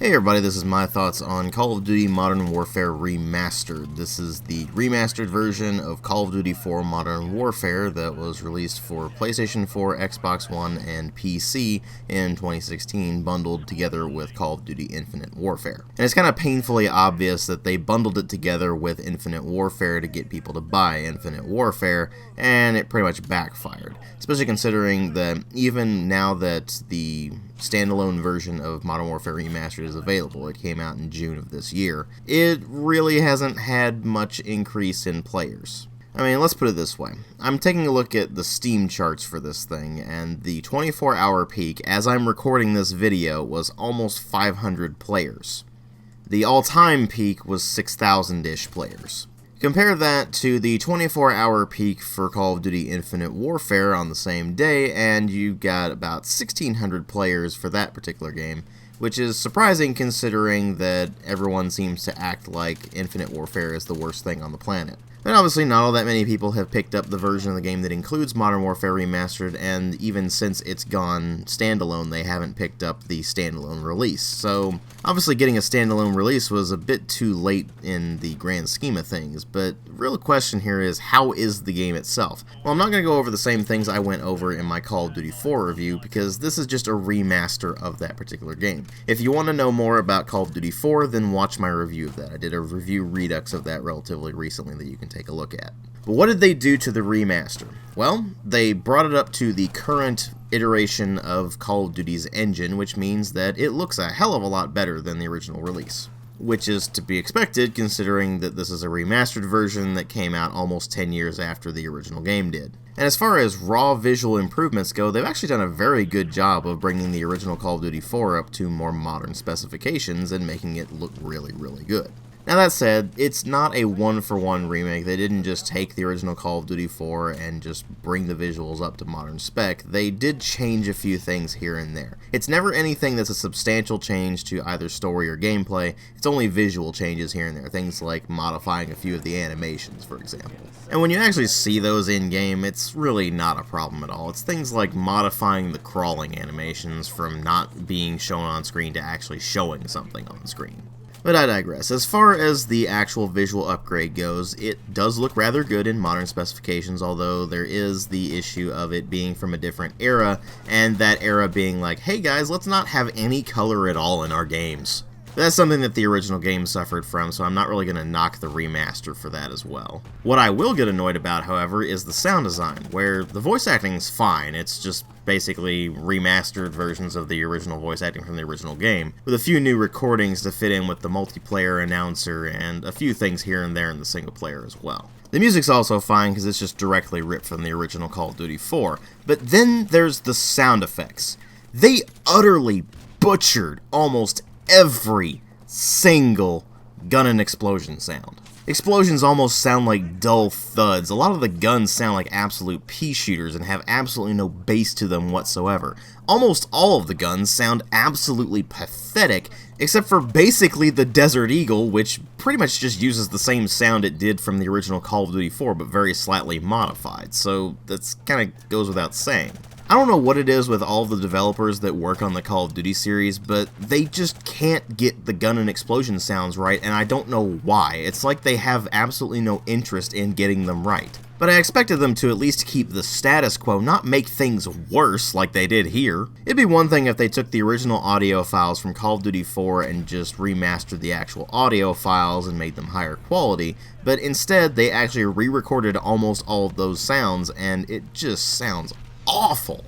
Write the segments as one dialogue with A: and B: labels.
A: Hey everybody, this is my thoughts on Call of Duty Modern Warfare Remastered. This is the remastered version of Call of Duty 4 Modern Warfare that was released for PlayStation 4, Xbox One, and PC in 2016, bundled together with Call of Duty Infinite Warfare. And it's kind of painfully obvious that they bundled it together with Infinite Warfare to get people to buy Infinite Warfare, and it pretty much backfired. Especially considering that even now that the standalone version of Modern Warfare Remastered is available, it came out in June of this year, it really hasn't had much increase in players. I mean, let's put it this way. I'm taking a look at the Steam charts for this thing, and the 24-hour peak, as I'm recording this video, was almost 500 players. The all-time peak was 6,000-ish players. Compare that to the 24-hour peak for Call of Duty Infinite Warfare on the same day, and you got about 1,600 players for that particular game, which is surprising considering that everyone seems to act like Infinite Warfare is the worst thing on the planet. And obviously not all that many people have picked up the version of the game that includes Modern Warfare Remastered, and even since it's gone standalone, they haven't picked up the standalone release. So obviously getting a standalone release was a bit too late in the grand scheme of things, but the real question here is, how is the game itself? Well, I'm not going to go over the same things I went over in my Call of Duty 4 review, because this is just a remaster of that particular game. If you want to know more about Call of Duty 4, then watch my review of that. I did a review redux of that relatively recently that you can take a look at. But what did they do to the remaster? Well, they brought it up to the current iteration of Call of Duty's engine, which means that it looks a hell of a lot better than the original release. Which is to be expected considering that this is a remastered version that came out almost 10 years after the original game did. And as far as raw visual improvements go, they've actually done a very good job of bringing the original Call of Duty 4 up to more modern specifications and making it look really, really good. Now that said, it's not a one-for-one remake. They didn't just take the original Call of Duty 4 and just bring the visuals up to modern spec. They did change a few things here and there. It's never anything that's a substantial change to either story or gameplay. It's only visual changes here and there, things like modifying a few of the animations, for example. And when you actually see those in-game, it's really not a problem at all. It's things like modifying the crawling animations from not being shown on screen to actually showing something on screen. But I digress. As far as the actual visual upgrade goes, it does look rather good in modern specifications, although there is the issue of it being from a different era, and that era being like, hey guys, let's not have any color at all in our games. That's something that the original game suffered from, so I'm not really going to knock the remaster for that as well. What I will get annoyed about, however, is the sound design, where the voice acting is fine. It's just basically remastered versions of the original voice acting from the original game, with a few new recordings to fit in with the multiplayer announcer and a few things here and there in the single player as well. The music's also fine because it's just directly ripped from the original Call of Duty 4, but then there's the sound effects. They utterly butchered almost every single gun and explosion sound. Explosions almost sound like dull thuds. A lot of the guns sound like absolute pea shooters and have absolutely no bass to them whatsoever. Almost all of the guns sound absolutely pathetic, except for basically the Desert Eagle, which pretty much just uses the same sound it did from the original Call of Duty 4, but very slightly modified, so that's kind of goes without saying. I don't know what it is with all the developers that work on the Call of Duty series, but they just can't get the gun and explosion sounds right, and I don't know why. It's like they have absolutely no interest in getting them right. But I expected them to at least keep the status quo, not make things worse like they did here. It'd be one thing if they took the original audio files from Call of Duty 4 and just remastered the actual audio files and made them higher quality, but instead they actually re-recorded almost all of those sounds, and it just sounds awful.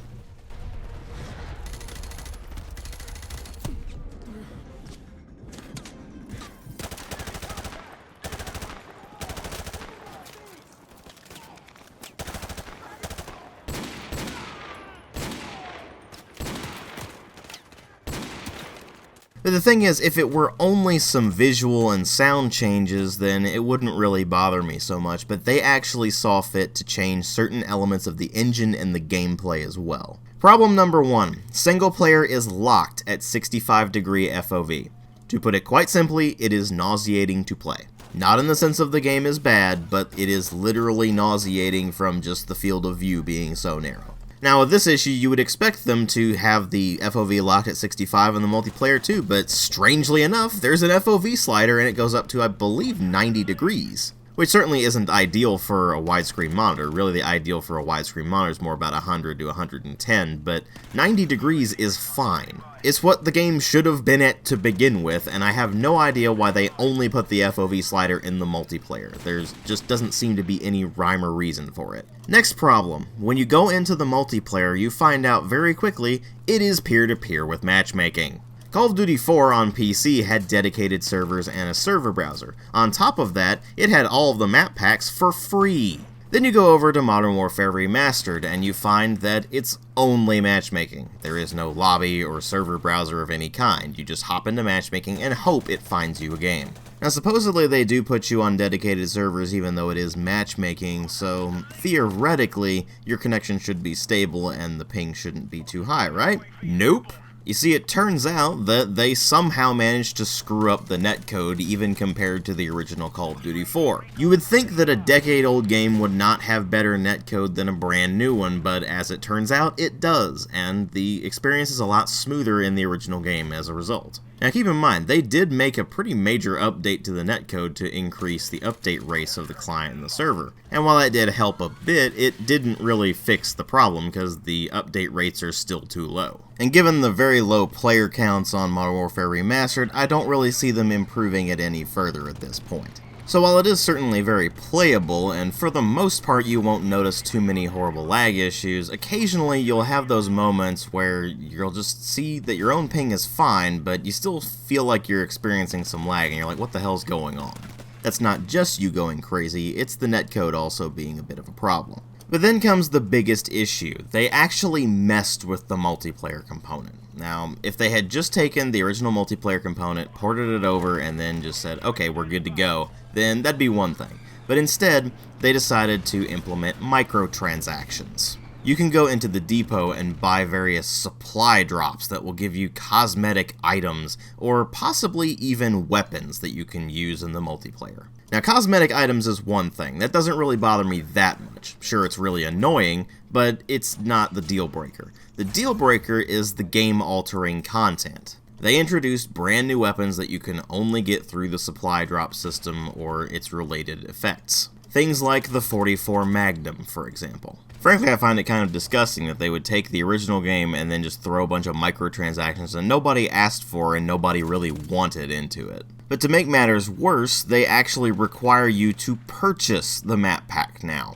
A: But the thing is, if it were only some visual and sound changes, then it wouldn't really bother me so much, but they actually saw fit to change certain elements of the engine and the gameplay as well. Problem number 1, single player is locked at 65° FOV. To put it quite simply, it is nauseating to play. Not in the sense of the game is bad, but it is literally nauseating from just the field of view being so narrow. Now with this issue, you would expect them to have the FOV locked at 65 in the multiplayer too, but strangely enough, there's an FOV slider and it goes up to, I believe, 90 degrees. Which certainly isn't ideal for a widescreen monitor. Really, the ideal for a widescreen monitor is more about 100 to 110, but 90 degrees is fine. It's what the game should have been at to begin with, and I have no idea why they only put the FOV slider in the multiplayer. There's just doesn't seem to be any rhyme or reason for it. Next problem. When you go into the multiplayer, you find out very quickly it is peer-to-peer with matchmaking. Call of Duty 4 on PC had dedicated servers and a server browser. On top of that, it had all of the map packs for free. Then you go over to Modern Warfare Remastered and you find that it's only matchmaking. There is no lobby or server browser of any kind. You just hop into matchmaking and hope it finds you a game. Now supposedly they do put you on dedicated servers even though it is matchmaking, so theoretically your connection should be stable and the ping shouldn't be too high, right? Nope. You see, it turns out that they somehow managed to screw up the netcode even compared to the original Call of Duty 4. You would think that a decade-old game would not have better netcode than a brand new one, but as it turns out, it does, and the experience is a lot smoother in the original game as a result. Now keep in mind, they did make a pretty major update to the netcode to increase the update rates of the client and the server. And while that did help a bit, it didn't really fix the problem because the update rates are still too low. And given the very low player counts on Modern Warfare Remastered, I don't really see them improving it any further at this point. So while it is certainly very playable, and for the most part you won't notice too many horrible lag issues, occasionally you'll have those moments where you'll just see that your own ping is fine, but you still feel like you're experiencing some lag, and you're like, what the hell's going on? That's not just you going crazy, it's the netcode also being a bit of a problem. But then comes the biggest issue. They actually messed with the multiplayer component. Now, if they had just taken the original multiplayer component, ported it over, and then just said, okay, we're good to go, then that'd be one thing. But instead, they decided to implement microtransactions. You can go into the depot and buy various supply drops that will give you cosmetic items, or possibly even weapons that you can use in the multiplayer. Now, cosmetic items is one thing. That doesn't really bother me that much. Sure, it's really annoying, but it's not the deal breaker. The deal breaker is the game-altering content. They introduced brand new weapons that you can only get through the supply drop system or its related effects. Things like the 44 Magnum, for example. Frankly, I find it kind of disgusting that they would take the original game and then just throw a bunch of microtransactions that nobody asked for and nobody really wanted into it. But to make matters worse, they actually require you to purchase the map pack now.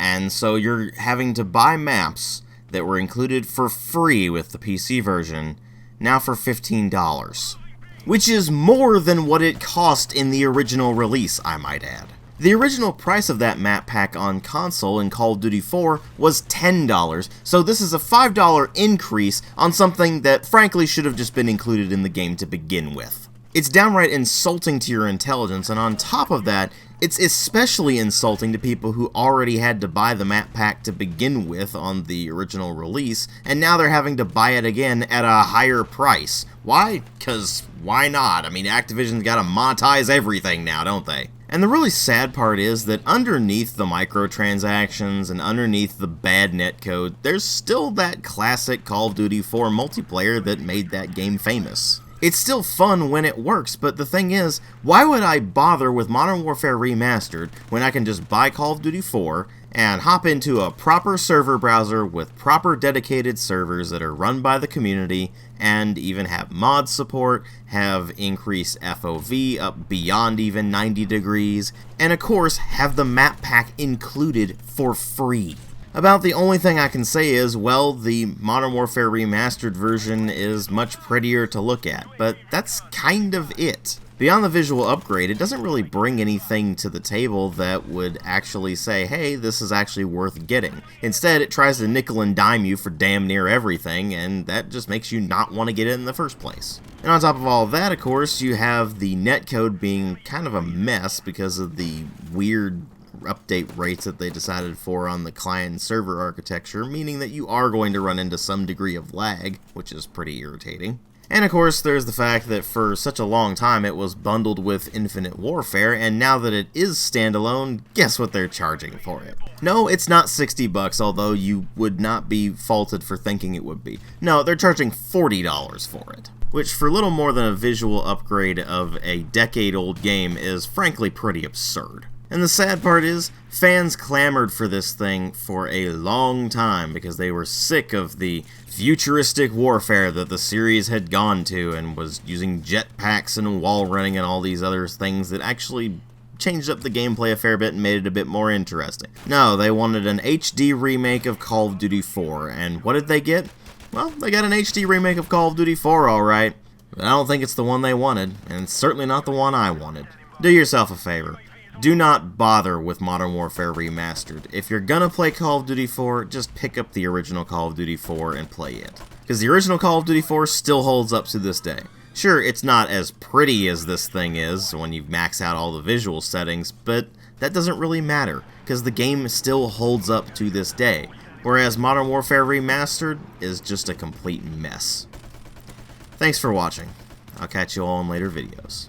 A: And so you're having to buy maps that were included for free with the PC version, now for $15. Which is more than what it cost in the original release, I might add. The original price of that map pack on console in Call of Duty 4 was $10, so this is a $5 increase on something that frankly should have just been included in the game to begin with. It's downright insulting to your intelligence, and on top of that, it's especially insulting to people who already had to buy the map pack to begin with on the original release, and now they're having to buy it again at a higher price. Why? 'Cause why not? I mean, Activision's gotta monetize everything now, don't they? And the really sad part is that underneath the microtransactions and underneath the bad netcode, there's still that classic Call of Duty 4 multiplayer that made that game famous. It's still fun when it works, but the thing is, why would I bother with Modern Warfare Remastered when I can just buy Call of Duty 4 and hop into a proper server browser with proper dedicated servers that are run by the community and even have mod support, have increased FOV up beyond even 90 degrees, and of course have the map pack included for free? About the only thing I can say is, well, the Modern Warfare Remastered version is much prettier to look at, but that's kind of it. Beyond the visual upgrade, it doesn't really bring anything to the table that would actually say, hey, this is actually worth getting. Instead, it tries to nickel and dime you for damn near everything, and that just makes you not want to get it in the first place. And on top of all of that, of course, you have the netcode being kind of a mess because of the weird update rates that they decided for on the client and server architecture, meaning that you are going to run into some degree of lag, which is pretty irritating. And of course, there's the fact that for such a long time it was bundled with Infinite Warfare, and now that it is standalone, guess what they're charging for it? No, it's not $60, although you would not be faulted for thinking it would be. No, they're charging $40 for it, which for little more than a visual upgrade of a decade-old game is frankly pretty absurd. And the sad part is, fans clamored for this thing for a long time because they were sick of the futuristic warfare that the series had gone to and was using jetpacks and wall running and all these other things that actually changed up the gameplay a fair bit and made it a bit more interesting. No, they wanted an HD remake of Call of Duty 4, and what did they get? Well, they got an HD remake of Call of Duty 4, alright, but I don't think it's the one they wanted, and it's certainly not the one I wanted. Do yourself a favor. Do not bother with Modern Warfare Remastered. If you're gonna play Call of Duty 4, just pick up the original Call of Duty 4 and play it. Because the original Call of Duty 4 still holds up to this day. Sure, it's not as pretty as this thing is when you max out all the visual settings, but that doesn't really matter, because the game still holds up to this day. Whereas Modern Warfare Remastered is just a complete mess. Thanks for watching. I'll catch you all in later videos.